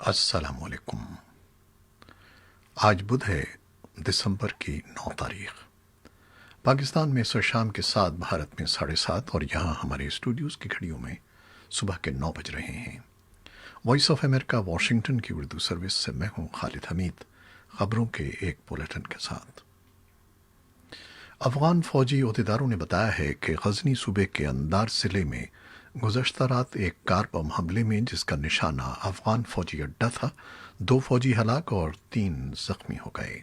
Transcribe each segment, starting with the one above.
السلام علیکم۔ آج بدھ ہے، دسمبر کی 9 تاریخ۔ پاکستان میں شام کے 7، بھارت میں 7:30، اور یہاں ہمارے اسٹوڈیوز کی گھڑیوں میں صبح کے 9 بج رہے ہیں۔ وائس آف امریکہ واشنگٹن کی اردو سروس سے میں ہوں خالد حمید، خبروں کے ایک بلیٹن کے ساتھ۔ افغان فوجی عہدیداروں نے بتایا ہے کہ غزنی صوبے کے اندار ضلع میں گزشتہ رات ایک کار بم حملے میں، جس کا نشانہ افغان فوجی اڈہ تھا، 2 فوجی ہلاک اور 3 زخمی ہو گئے۔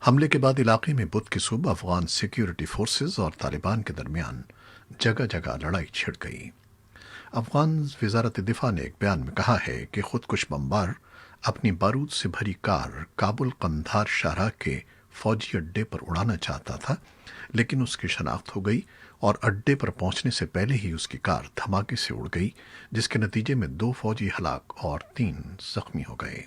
حملے کے بعد علاقے میں بدھ کی صبح افغان سیکیورٹی فورسز اور طالبان کے درمیان جگہ جگہ لڑائی چھڑ گئی۔ افغان وزارت دفاع نے ایک بیان میں کہا ہے کہ خودکش بمبار اپنی بارود سے بھری کار کابل قندھار شاہراہ کے فوجی اڈے پر اڑانا چاہتا تھا، لیکن اس کی شناخت ہو گئی اور اڈے پر پہنچنے سے پہلے ہی اس کی کار دھماکے سے اڑ گئی، جس کے نتیجے میں 2 فوجی ہلاک اور 3 زخمی ہو گئے۔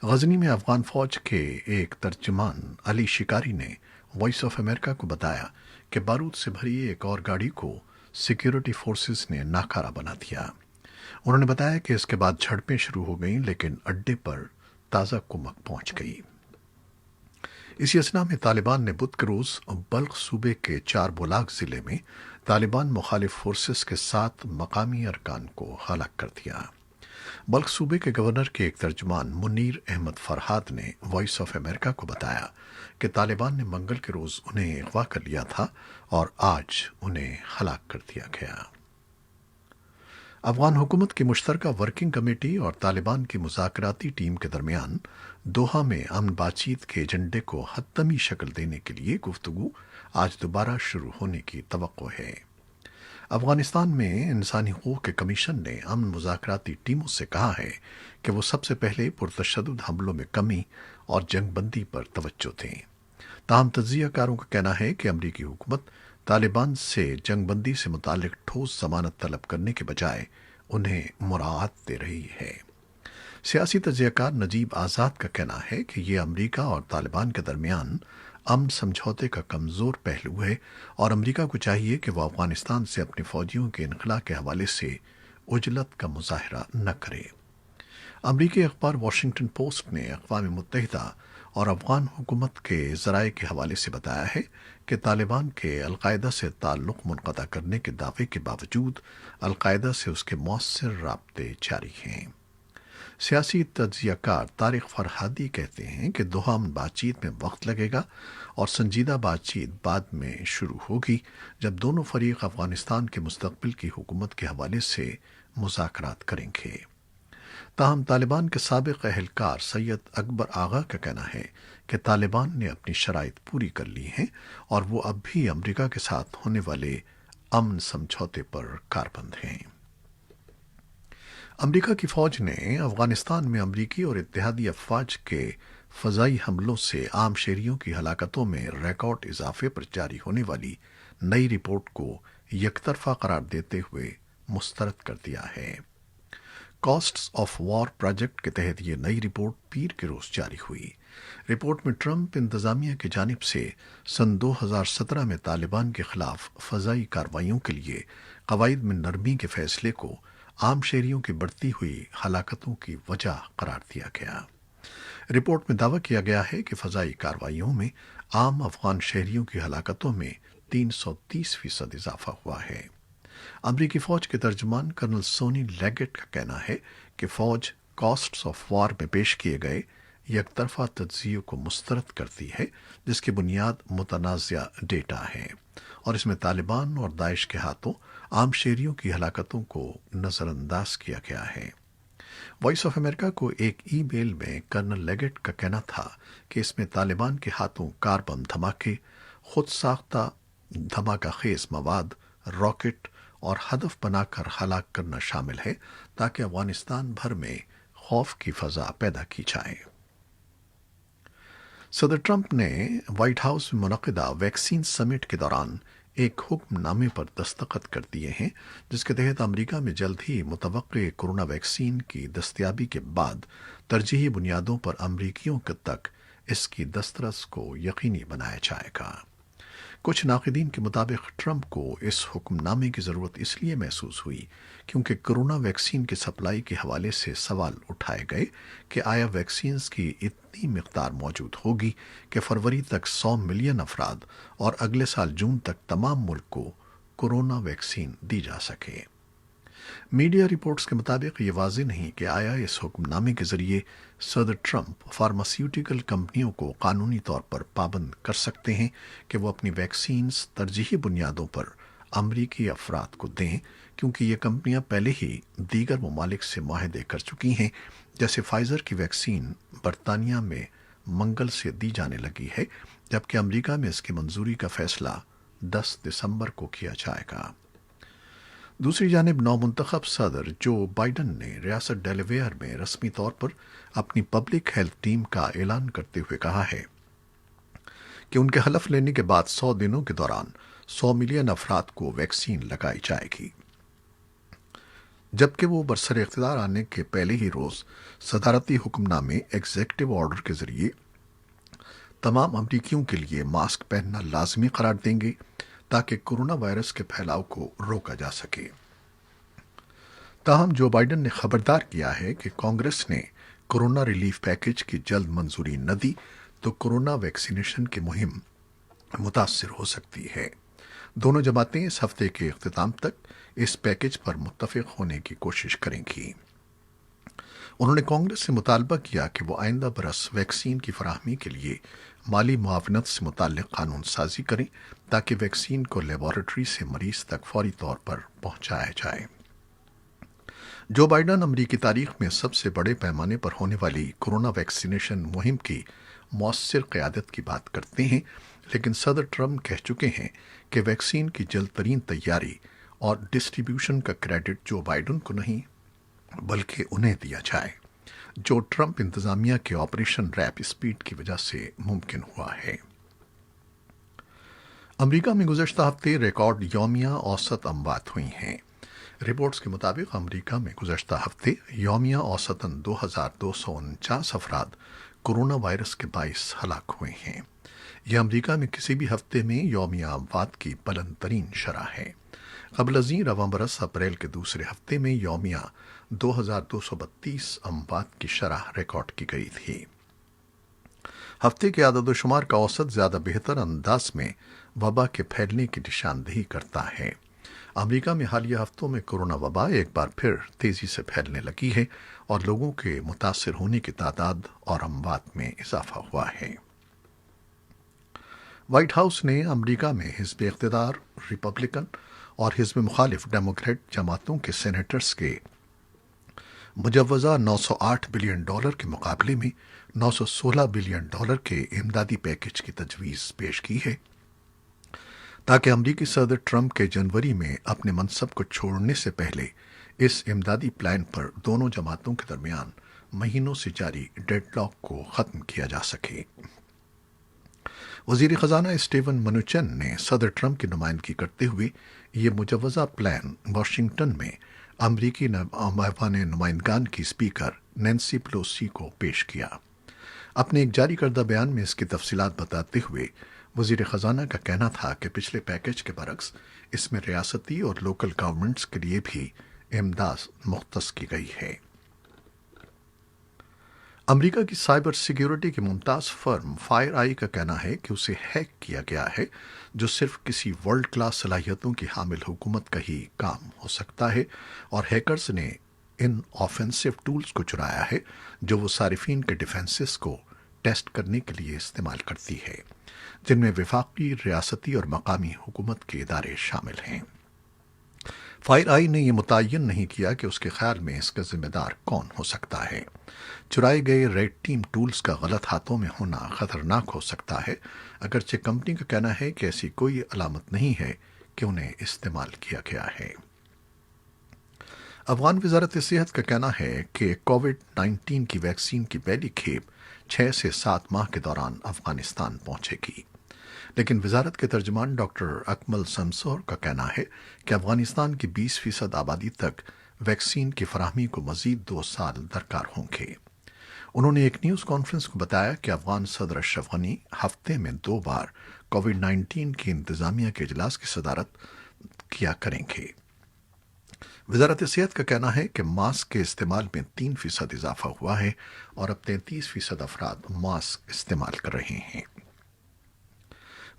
غزنی میں افغان فوج کے ایک ترجمان علی شکاری نے وائس آف امریکہ کو بتایا کہ بارود سے بھری ایک اور گاڑی کو سیکیورٹی فورسز نے ناکارہ بنا دیا۔ انہوں نے بتایا کہ اس کے بعد جھڑپیں شروع ہو گئیں، لیکن اڈے پر تازہ کمک پہنچ گئی۔ اسی اثنا میں طالبان نے بدھ کے روز بلخ صوبے کے 4 بولاک ضلع میں طالبان مخالف فورسز کے 7 مقامی ارکان کو ہلاک کر دیا۔ بلخ صوبے کے گورنر کے ایک ترجمان منیر احمد فرحات نے وائس آف امریکہ کو بتایا کہ طالبان نے منگل کے روز انہیں اغوا کر لیا تھا اور آج انہیں ہلاک کر دیا گیا۔ افغان حکومت کی مشترکہ ورکنگ کمیٹی اور طالبان کی مذاکراتی ٹیم کے درمیان دوحہ میں امن بات چیت کے ایجنڈے کو حتمی شکل دینے کے لیے گفتگو آج دوبارہ شروع ہونے کی توقع ہے۔ افغانستان میں انسانی حقوق کے کمیشن نے امن مذاکراتی ٹیموں سے کہا ہے کہ وہ سب سے پہلے پرتشدد حملوں میں کمی اور جنگ بندی پر توجہ دیں۔ تاہم تجزیہ کاروں کا کہنا ہے کہ امریکی حکومت طالبان سے جنگ بندی سے متعلق ٹھوس ضمانت طلب کرنے کے بجائے انہیں مراعات دے رہی ہے۔ سیاسی تجزیہ کار نجیب آزاد کا کہنا ہے کہ یہ امریکہ اور طالبان کے درمیان امن سمجھوتے کا کمزور پہلو ہے، اور امریکہ کو چاہیے کہ وہ افغانستان سے اپنے فوجیوں کے انخلاء کے حوالے سے عجلت کا مظاہرہ نہ کرے۔ امریکی اخبار واشنگٹن پوسٹ نے اقوام متحدہ اور افغان حکومت کے ذرائع کے حوالے سے بتایا ہے کہ طالبان کے القاعدہ سے تعلق منقطع کرنے کے دعوے کے باوجود القاعدہ سے اس کے مؤثر رابطے جاری ہیں۔ سیاسی تجزیہ کار طارق فرہادی کہتے ہیں کہ دوحہ امن بات چیت میں وقت لگے گا اور سنجیدہ بات چیت بعد میں شروع ہوگی، جب دونوں فریق افغانستان کے مستقبل کی حکومت کے حوالے سے مذاکرات کریں گے۔ تاہم طالبان کے سابق اہلکار سید اکبر آغا کا کہنا ہے کہ طالبان نے اپنی شرائط پوری کر لی ہیں اور وہ اب بھی امریکہ کے ساتھ ہونے والے امن سمجھوتے پر کاربند ہیں۔ امریکہ کی فوج نے افغانستان میں امریکی اور اتحادی افواج کے فضائی حملوں سے عام شہریوں کی ہلاکتوں میں ریکارڈ اضافے پر جاری ہونے والی نئی رپورٹ کو یک طرفہ قرار دیتے ہوئے مسترد کر دیا ہے۔ کاسٹس آف وار پروجیکٹ کے تحت یہ نئی رپورٹ پیر کے روز جاری ہوئی۔ رپورٹ میں ٹرمپ انتظامیہ کی جانب سے سن 2017 میں طالبان کے خلاف فضائی کارروائیوں کے لیے قواعد میں نرمی کے فیصلے کو عام شہریوں کی بڑھتی ہوئی ہلاکتوں کی وجہ قرار دیا گیا۔ رپورٹ میں دعویٰ کیا گیا ہے کہ فضائی کارروائیوں میں عام افغان شہریوں کی ہلاکتوں میں 330% اضافہ ہوا ہے۔ امریکی فوج کے ترجمان کرنل سونی لیگٹ کا کہنا ہے کہ فوج کاسٹس آف وار میں پیش کیے گئے یک طرفہ تجزیے کو مسترد کرتی ہے، جس کی بنیاد متنازع ڈیٹا ہے، اور اس میں طالبان اور داعش کے ہاتھوں عام شہریوں کی ہلاکتوں کو نظر انداز کیا گیا ہے۔ وائس آف امریکہ کو ایک ای میل میں کرنل لیگٹ کا کہنا تھا کہ اس میں طالبان کے ہاتھوں کار بم دھماکے، خود ساختہ دھماکہ خیز مواد، راکٹ اور ہدف بنا کر ہلاک کرنا شامل ہے، تاکہ افغانستان بھر میں خوف کی فضا پیدا کی جائے۔ صدر ٹرمپ نے وائٹ ہاؤس میں منعقدہ ویکسین سمٹ کے دوران ایک حکم نامے پر دستخط کر دیے ہیں، جس کے تحت امریکہ میں جلد ہی متوقع کورونا ویکسین کی دستیابی کے بعد ترجیحی بنیادوں پر امریکیوں تک اس کی دسترس کو یقینی بنایا جائے گا۔ کچھ ناقدین کے مطابق ٹرمپ کو اس حکم نامے کی ضرورت اس لیے محسوس ہوئی کیونکہ کرونا ویکسین کی سپلائی کے حوالے سے سوال اٹھائے گئے کہ آیا ویکسینز کی اتنی مقدار موجود ہوگی کہ فروری تک 100 ملین افراد اور اگلے سال جون تک تمام ملک کو کورونا ویکسین دی جا سکے۔ میڈیا رپورٹس کے مطابق یہ واضح نہیں کہ آیا اس حکم نامے کے ذریعے صدر ٹرمپ فارماسیوٹیکل کمپنیوں کو قانونی طور پر پابند کر سکتے ہیں کہ وہ اپنی ویکسینز ترجیحی بنیادوں پر امریکی افراد کو دیں، کیونکہ یہ کمپنیاں پہلے ہی دیگر ممالک سے معاہدے کر چکی ہیں، جیسے فائزر کی ویکسین برطانیہ میں منگل سے دی جانے لگی ہے، جبکہ امریکہ میں اس کی منظوری کا فیصلہ 10 دسمبر کو کیا جائے گا۔ دوسری جانب نومنتخب صدر جو بائیڈن نے ریاست ڈیلاویئر میں رسمی طور پر اپنی پبلک ہیلتھ ٹیم کا اعلان کرتے ہوئے کہا ہے کہ ان کے حلف لینے کے بعد 100 دنوں کے دوران 100 ملین افراد کو ویکسین لگائی جائے گی، جبکہ وہ برسر اقتدار آنے کے پہلے ہی روز صدارتی حکم نامے ایگزیکٹو آرڈر کے ذریعے تمام امریکیوں کے لیے ماسک پہننا لازمی قرار دیں گے تاکہ کورونا وائرس کے پھیلاؤ کو روکا جا سکے۔ تاہم جو بائیڈن نے خبردار کیا ہے کہ کانگریس نے کورونا ریلیف پیکج کی جلد منظوری نہ دی تو کورونا ویکسینیشن کی مہم متاثر ہو سکتی ہے۔ دونوں جماعتیں اس ہفتے کے اختتام تک اس پیکج پر متفق ہونے کی کوشش کریں گی۔ انہوں نے کانگریس سے مطالبہ کیا کہ وہ آئندہ برس ویکسین کی فراہمی کے لیے مالی معاونت سے متعلق قانون سازی کریں تاکہ ویکسین کو لیبارٹری سے مریض تک فوری طور پر پہنچایا جائے۔ جو بائیڈن امریکی تاریخ میں سب سے بڑے پیمانے پر ہونے والی کورونا ویکسینیشن مہم کی مؤثر قیادت کی بات کرتے ہیں، لیکن صدر ٹرمپ کہہ چکے ہیں کہ ویکسین کی جلد ترین تیاری اور ڈسٹریبیوشن کا کریڈٹ جو بائیڈن کو نہیں بلکہ انہیں دیا جائے، جو ٹرمپ انتظامیہ کے آپریشن ریپ اسپیڈ کی وجہ سے ممکن ہوا ہے۔ امریکہ میں گزشتہ ہفتے ریکارڈ یومیہ اوسط اموات ہوئی ہیں۔ رپورٹس کے مطابق امریکہ میں گزشتہ ہفتے یومیہ اوسطاً 2249 افراد کورونا وائرس کے باعث ہلاک ہوئے ہیں۔ یہ امریکہ میں کسی بھی ہفتے میں یومیہ اموات کی بلند ترین شرح ہے۔ قبل ازیں رواں برس اپریل کے دوسرے ہفتے میں یومیہ 2232 اموات کی شرح ریکارڈ کی گئی تھی۔ ہفتے کے اعداد و شمار کا اوسط زیادہ بہتر انداز میں وبا کے پھیلنے کی نشاندہی کرتا ہے۔ امریکہ میں حالیہ ہفتوں میں کورونا وبا ایک بار پھر تیزی سے پھیلنے لگی ہے اور لوگوں کے متاثر ہونے کی تعداد اور اموات میں اضافہ ہوا ہے۔ وائٹ ہاؤس نے امریکہ میں حزب اقتدار ریپبلکن اور حزب مخالف ڈیموکریٹ جماعتوں کے سینیٹرز کے مجوزہ $908 بلین کے مقابلے میں $916 بلین کے امدادی پیکج کی تجویز پیش کی ہے تاکہ امریکی صدر ٹرمپ کے جنوری میں اپنے منصب کو چھوڑنے سے پہلے اس امدادی پلان پر دونوں جماعتوں کے درمیان مہینوں سے جاری ڈیڈ لاک کو ختم کیا جا سکے۔ وزیر خزانہ اسٹیون منوچن نے صدر ٹرمپ کی نمائندگی کرتے ہوئے یہ مجوزہ پلان واشنگٹن میں امریکی ایوان نمائندگان کی اسپیکر نینسی پیلوسی کو پیش کیا۔ اپنے ایک جاری کردہ بیان میں اس کی تفصیلات بتاتے ہوئے وزیر خزانہ کا کہنا تھا کہ پچھلے پیکج کے برعکس اس میں ریاستی اور لوکل گورنمنٹس کے لیے بھی امداد مختص کی گئی ہے۔ امریکہ کی سائبر سیکیورٹی کی ممتاز فرم فائر آئی کا کہنا ہے کہ اسے ہیک کیا گیا ہے، جو صرف کسی ورلڈ کلاس صلاحیتوں کی حامل حکومت کا ہی کام ہو سکتا ہے، اور ہیکرز نے ان آفینسو ٹولز کو چرایا ہے جو وہ صارفین کے ڈیفنسز کو ٹیسٹ کرنے کے لیے استعمال کرتی ہے، جن میں وفاقی، ریاستی اور مقامی حکومت کے ادارے شامل ہیں۔ فائر آئی نے یہ متعین نہیں کیا کہ اس کے خیال میں اس کا ذمہ دار کون ہو سکتا ہے۔ چرائے گئے ریڈ ٹیم ٹولز کا غلط ہاتھوں میں ہونا خطرناک ہو سکتا ہے، اگرچہ کمپنی کا کہنا ہے کہ ایسی کوئی علامت نہیں ہے کہ انہیں استعمال کیا گیا ہے۔ افغان وزارت صحت کا کہنا ہے کہ کووڈ-19 کی ویکسین کی پہلی کھیپ 6 سے 7 ماہ کے دوران افغانستان پہنچے گی، لیکن وزارت کے ترجمان ڈاکٹر اکمل سمسور کا کہنا ہے کہ افغانستان کی 20% آبادی تک ویکسین کی فراہمی کو مزید 2 سال درکار ہوں گے۔ انہوں نے ایک نیوز کانفرنس کو بتایا کہ افغان صدر اشرف غنی ہفتے میں 2 بار کووڈ-19 کی انتظامیہ کے اجلاس کی صدارت کیا کریں گے۔ وزارت صحت کا کہنا ہے کہ ماسک کے استعمال میں 3% اضافہ ہوا ہے اور اب 33% افراد ماسک استعمال کر رہے ہیں۔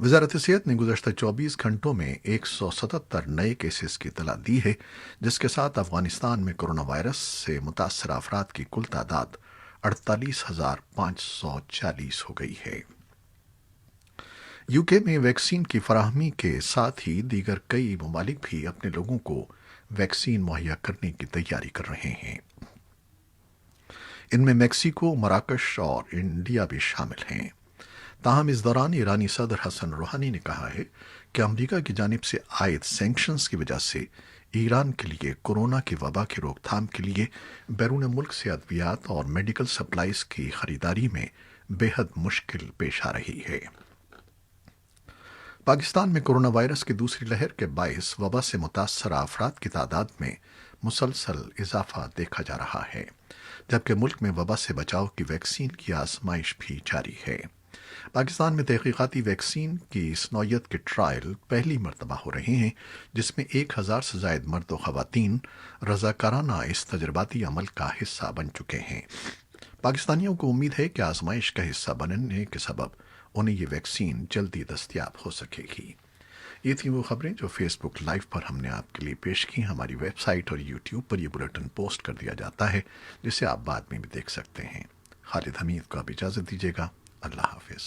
وزارت صحت نے گزشتہ 24 گھنٹوں میں 177 نئے کیسز کی اطلاع دی ہے، جس کے ساتھ افغانستان میں کرونا وائرس سے متاثرہ افراد کی کل تعداد 48,540 ہو گئی ہے۔ یو کے میں ویکسین کی فراہمی کے ساتھ ہی دیگر کئی ممالک بھی اپنے لوگوں کو ویکسین مہیا کرنے کی تیاری کر رہے ہیں۔ ان میں میکسیکو، مراکش اور انڈیا بھی شامل ہیں۔ تاہم اس دوران ایرانی صدر حسن روحانی نے کہا ہے کہ امریکہ کی جانب سے عائد سینکشنز کی وجہ سے ایران کے لیے کورونا کی وبا کی روک تھام کے لیے بیرون ملک سے ادویات اور میڈیکل سپلائز کی خریداری میں بے حد مشکل پیش آ رہی ہے۔ پاکستان میں کرونا وائرس کی دوسری لہر کے باعث وبا سے متاثرہ افراد کی تعداد میں مسلسل اضافہ دیکھا جا رہا ہے، جبکہ ملک میں وبا سے بچاؤ کی ویکسین کی آزمائش بھی جاری ہے۔ پاکستان میں تحقیقاتی ویکسین کی اس نوعیت کے ٹرائل پہلی مرتبہ ہو رہے ہیں، جس میں 1,000 سے زائد مرد و خواتین رضاکارانہ اس تجرباتی عمل کا حصہ بن چکے ہیں۔ پاکستانیوں کو امید ہے کہ آزمائش کا حصہ بننے کے سبب انہیں یہ ویکسین جلدی دستیاب ہو سکے گی۔ یہ تھیں وہ خبریں جو فیس بک لائیو پر ہم نے آپ کے لیے پیش کی۔ ہماری ویب سائٹ اور یوٹیوب پر یہ بلیٹن پوسٹ کر دیا جاتا ہے، جسے آپ بعد میں بھی دیکھ سکتے ہیں۔ خالد حمید کو آپ اجازت دیجیے گا۔ اللہ حافظ۔